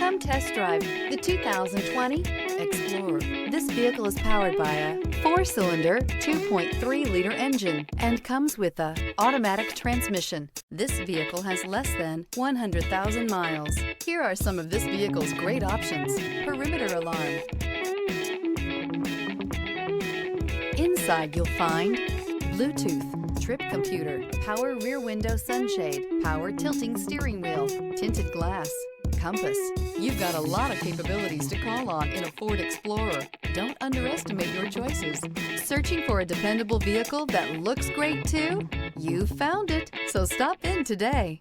Come test drive the 2020 Explorer. This vehicle is powered by a 4-cylinder, 2.3-liter engine and comes with a automatic transmission. This vehicle has less than 100,000 miles. Here are some of this vehicle's great options: perimeter alarm. Inside you'll find Bluetooth, trip computer, power rear window sunshade, power tilting steering wheel, tinted glass, compass. You've got a lot of capabilities to call on in a Ford Explorer. Don't underestimate your choices. Searching for a dependable vehicle that looks great too? You found it, so stop in today.